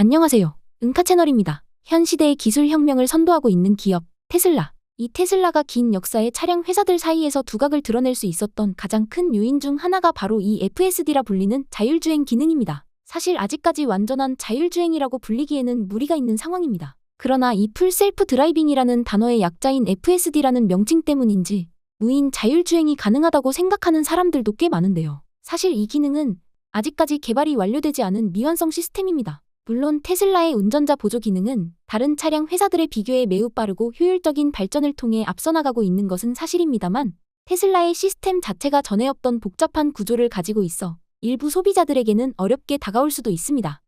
안녕하세요. 응카 채널입니다. 현 시대의 기술 혁명을 선도하고 있는 기업, 테슬라. 이 테슬라가 긴 역사의 차량 회사들 사이에서 두각을 드러낼 수 있었던 가장 큰 요인 중 하나가 바로 이 FSD라 불리는 자율주행 기능입니다. 사실 아직까지 완전한 자율주행이라고 불리기에는 무리가 있는 상황입니다. 그러나 이 풀 셀프 드라이빙이라는 단어의 약자인 FSD라는 명칭 때문인지 무인 자율주행이 가능하다고 생각하는 사람들도 꽤 많은데요. 사실 이 기능은 아직까지 개발이 완료되지 않은 미완성 시스템입니다. 물론 테슬라의 운전자 보조 기능은 다른 차량 회사들에 비교해 매우 빠르고 효율적인 발전을 통해 앞서 나가고 있는 것은 사실입니다만 테슬라의 시스템 자체가 전에 없던 복잡한 구조를 가지고 있어 일부 소비자들에게는 어렵게 다가올 수도 있습니다.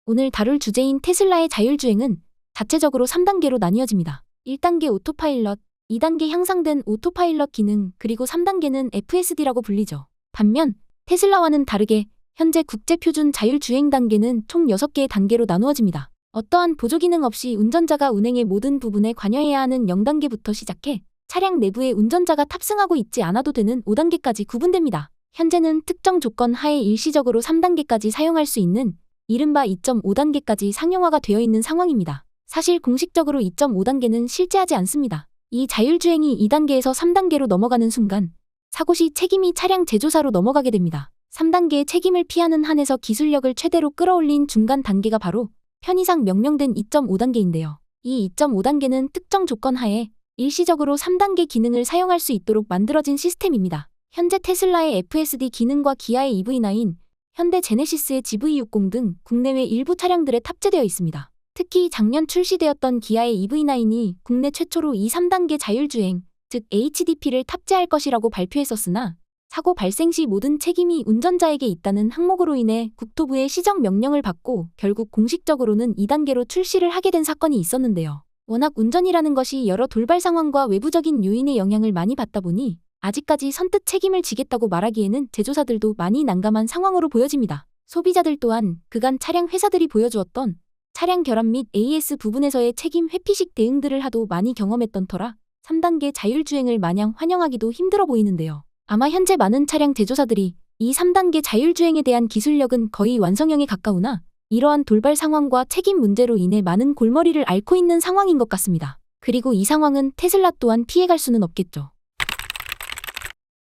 오늘 다룰 주제인 테슬라의 자율주행은 자체적으로 3단계로 나뉘어집니다. 1단계 오토파일럿, 2단계 향상된 오토파일럿 기능, 그리고 3단계는 FSD라고 불리죠. 반면 테슬라와는 다르게 현재 국제표준 자율주행 단계는 총 6개의 단계로 나누어집니다. 어떠한 보조 기능 없이 운전자가 운행의 모든 부분에 관여해야 하는 0단계부터 시작해 차량 내부에 운전자가 탑승하고 있지 않아도 되는 5단계까지 구분됩니다. 현재는 특정 조건 하에 일시적으로 3단계까지 사용할 수 있는 이른바 2.5단계까지 상용화가 되어 있는 상황입니다. 사실 공식적으로 2.5단계는 실제하지 않습니다. 이 자율주행이 2단계에서 3단계로 넘어가는 순간 사고 시 책임이 차량 제조사로 넘어가게 됩니다. 3단계의 책임을 피하는 한에서 기술력을 최대로 끌어올린 중간 단계가 바로 편의상 명명된 2.5단계인데요. 이 2.5단계는 특정 조건 하에 일시적으로 3단계 기능을 사용할 수 있도록 만들어진 시스템입니다. 현재 테슬라의 FSD 기능과 기아의 EV9, 현대 제네시스의 GV60 등 국내외 일부 차량들에 탑재되어 있습니다. 특히 작년 출시되었던 기아의 EV9이 국내 최초로 2, 3단계 자율주행, 즉 HDP를 탑재할 것이라고 발표했었으나 사고 발생 시 모든 책임이 운전자에게 있다는 항목으로 인해 국토부의 시정 명령을 받고 결국 공식적으로는 2단계로 출시를 하게 된 사건이 있었는데요. 워낙 운전이라는 것이 여러 돌발 상황과 외부적인 요인의 영향을 많이 받다 보니 아직까지 선뜻 책임을 지겠다고 말하기에는 제조사들도 많이 난감한 상황으로 보여집니다. 소비자들 또한 그간 차량 회사들이 보여주었던 차량 결함 및 AS 부분에서의 책임 회피식 대응들을 하도 많이 경험했던 터라 3단계 자율주행을 마냥 환영하기도 힘들어 보이는데요. 아마 현재 많은 차량 제조사들이 이 3단계 자율주행에 대한 기술력은 거의 완성형에 가까우나 이러한 돌발 상황과 책임 문제로 인해 많은 골머리를 앓고 있는 상황인 것 같습니다. 그리고 이 상황은 테슬라 또한 피해갈 수는 없겠죠.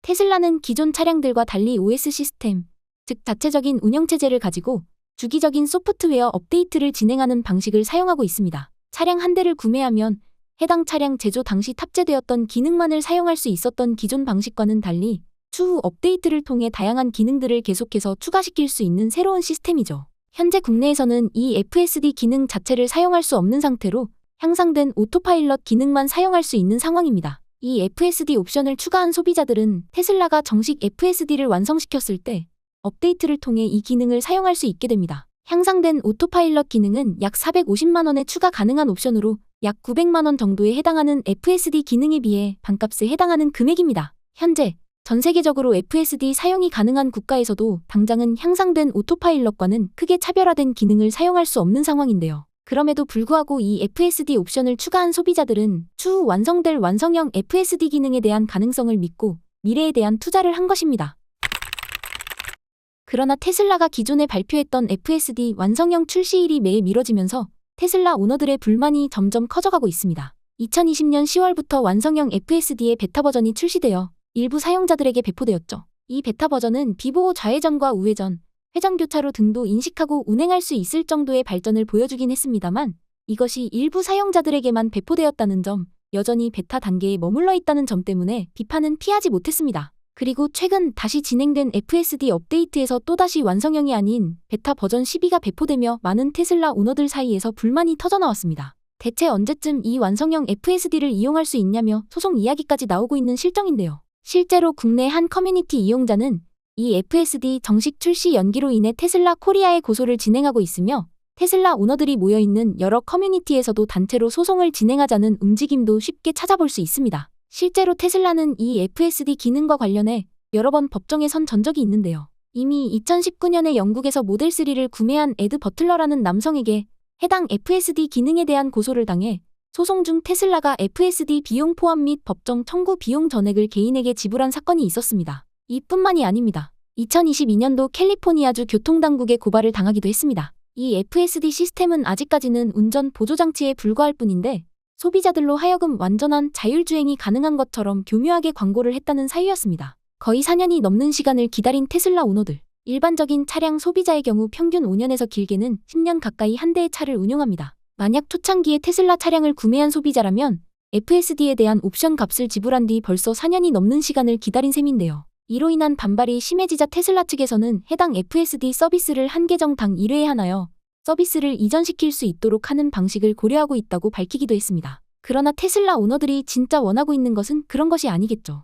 테슬라는 기존 차량들과 달리 OS 시스템, 즉 자체적인 운영체제를 가지고 주기적인 소프트웨어 업데이트를 진행하는 방식을 사용하고 있습니다. 차량 한 대를 구매하면 해당 차량 제조 당시 탑재되었던 기능만을 사용할 수 있었던 기존 방식과는 달리 추후 업데이트를 통해 다양한 기능들을 계속해서 추가시킬 수 있는 새로운 시스템이죠. 현재 국내에서는 이 FSD 기능 자체를 사용할 수 없는 상태로 향상된 오토파일럿 기능만 사용할 수 있는 상황입니다. 이 FSD 옵션을 추가한 소비자들은 테슬라가 정식 FSD를 완성시켰을 때 업데이트를 통해 이 기능을 사용할 수 있게 됩니다. 향상된 오토파일럿 기능은 약 450만 원에 추가 가능한 옵션으로 약 900만 원 정도에 해당하는 FSD 기능에 비해 반값에 해당하는 금액입니다. 현재 전 세계적으로 FSD 사용이 가능한 국가에서도 당장은 향상된 오토파일럿과는 크게 차별화된 기능을 사용할 수 없는 상황인데요. 그럼에도 불구하고 이 FSD 옵션을 추가한 소비자들은 추후 완성될 완성형 FSD 기능에 대한 가능성을 믿고 미래에 대한 투자를 한 것입니다. 그러나 테슬라가 기존에 발표했던 FSD 완성형 출시일이 매일 미뤄지면서 테슬라 오너들의 불만이 점점 커져가고 있습니다. 2020년 10월부터 완성형 FSD의 베타 버전이 출시되어 일부 사용자들에게 배포되었죠. 이 베타 버전은 비보호 좌회전과 우회전, 회전교차로 등도 인식하고 운행할 수 있을 정도의 발전을 보여주긴 했습니다만 이것이 일부 사용자들에게만 배포되었다는 점, 여전히 베타 단계에 머물러 있다는 점 때문에 비판은 피하지 못했습니다. 그리고 최근 다시 진행된 FSD 업데이트에서 또다시 완성형이 아닌 베타 버전 12가 배포되며 많은 테슬라 오너들 사이에서 불만이 터져나왔습니다. 대체 언제쯤 이 완성형 FSD를 이용할 수 있냐며 소송 이야기까지 나오고 있는 실정인데요. 실제로 국내 한 커뮤니티 이용자는 이 FSD 정식 출시 연기로 인해 테슬라 코리아에 고소를 진행하고 있으며 테슬라 오너들이 모여있는 여러 커뮤니티에서도 단체로 소송을 진행하자는 움직임도 쉽게 찾아볼 수 있습니다. 실제로 테슬라는 이 FSD 기능과 관련해 여러 번 법정에 선 전적이 있는데요. 이미 2019년에 영국에서 모델 3를 구매한 에드 버틀러라는 남성에게 해당 FSD 기능에 대한 고소를 당해 소송 중 테슬라가 FSD 비용 포함 및 법정 청구 비용 전액을 개인에게 지불한 사건이 있었습니다. 이뿐만이 아닙니다. 2022년도 캘리포니아주 교통당국의 고발을 당하기도 했습니다. 이 FSD 시스템은 아직까지는 운전 보조장치에 불과할 뿐인데 소비자들로 하여금 완전한 자율주행이 가능한 것처럼 교묘하게 광고를 했다는 사유였습니다. 거의 4년이 넘는 시간을 기다린 테슬라 오너들. 일반적인 차량 소비자의 경우 평균 5년에서 길게는 10년 가까이 한 대의 차를 운용합니다. 만약 초창기에 테슬라 차량을 구매한 소비자라면 FSD에 대한 옵션 값을 지불한 뒤 벌써 4년이 넘는 시간을 기다린 셈인데요. 이로 인한 반발이 심해지자 테슬라 측에서는 해당 FSD 서비스를 한 계정당 1회에 하나여 서비스를 이전시킬 수 있도록 하는 방식을 고려하고 있다고 밝히기도 했습니다. 그러나 테슬라 오너들이 진짜 원하고 있는 것은 그런 것이 아니겠죠.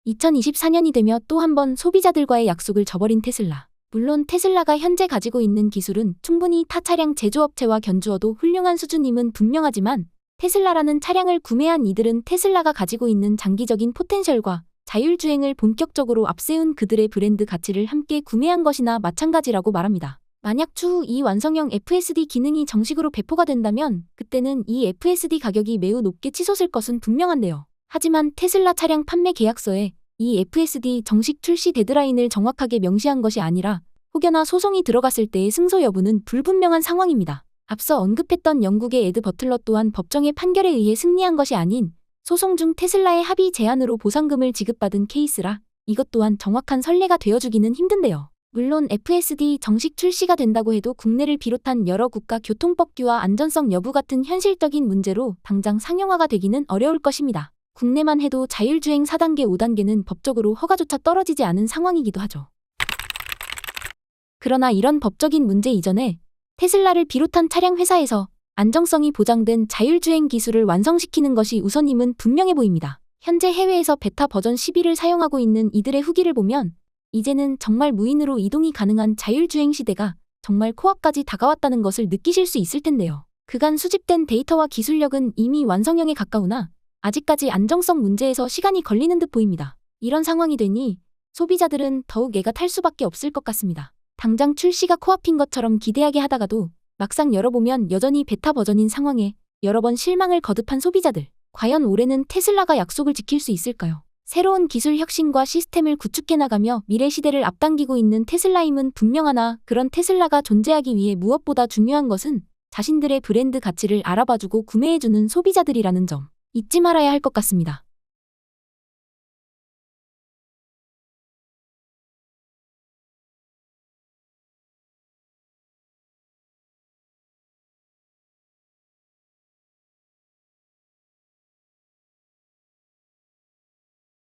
2024년이 되며 또 한 번 소비자들과의 약속을 저버린 테슬라. 물론 테슬라가 현재 가지고 있는 기술은 충분히 타 차량 제조업체와 견주어도 훌륭한 수준임은 분명하지만 테슬라라는 차량을 구매한 이들은 테슬라가 가지고 있는 장기적인 포텐셜과 자율주행을 본격적으로 앞세운 그들의 브랜드 가치를 함께 구매한 것이나 마찬가지라고 말합니다. 만약 추후 이 완성형 FSD 기능이 정식으로 배포가 된다면 그때는 이 FSD 가격이 매우 높게 치솟을 것은 분명한데요. 하지만 테슬라 차량 판매 계약서에 이 FSD 정식 출시 데드라인을 정확하게 명시한 것이 아니라 혹여나 소송이 들어갔을 때의 승소 여부는 불분명한 상황입니다. 앞서 언급했던 영국의 에드 버틀러 또한 법정의 판결에 의해 승리한 것이 아닌 소송 중 테슬라의 합의 제안으로 보상금을 지급받은 케이스라 이것 또한 정확한 선례가 되어주기는 힘든데요. 물론 FSD 정식 출시가 된다고 해도 국내를 비롯한 여러 국가 교통법규와 안전성 여부 같은 현실적인 문제로 당장 상용화가 되기는 어려울 것입니다. 국내만 해도 자율주행 4단계, 5단계는 법적으로 허가조차 떨어지지 않은 상황이기도 하죠. 그러나 이런 법적인 문제 이전에 테슬라를 비롯한 차량 회사에서 안정성이 보장된 자율주행 기술을 완성시키는 것이 우선임은 분명해 보입니다. 현재 해외에서 베타 버전 11을 사용하고 있는 이들의 후기를 보면 이제는 정말 무인으로 이동이 가능한 자율주행 시대가 정말 코앞까지 다가왔다는 것을 느끼실 수 있을 텐데요. 그간 수집된 데이터와 기술력은 이미 완성형에 가까우나 아직까지 안정성 문제에서 시간이 걸리는 듯 보입니다. 이런 상황이 되니 소비자들은 더욱 애가 탈 수밖에 없을 것 같습니다. 당장 출시가 코앞인 것처럼 기대하게 하다가도 막상 열어보면 여전히 베타 버전인 상황에 여러 번 실망을 거듭한 소비자들. 과연 올해는 테슬라가 약속을 지킬 수 있을까요? 새로운 기술 혁신과 시스템을 구축해 나가며 미래 시대를 앞당기고 있는 테슬라임은 분명하나 그런 테슬라가 존재하기 위해 무엇보다 중요한 것은 자신들의 브랜드 가치를 알아봐주고 구매해주는 소비자들이라는 점 잊지 말아야 할 것 같습니다.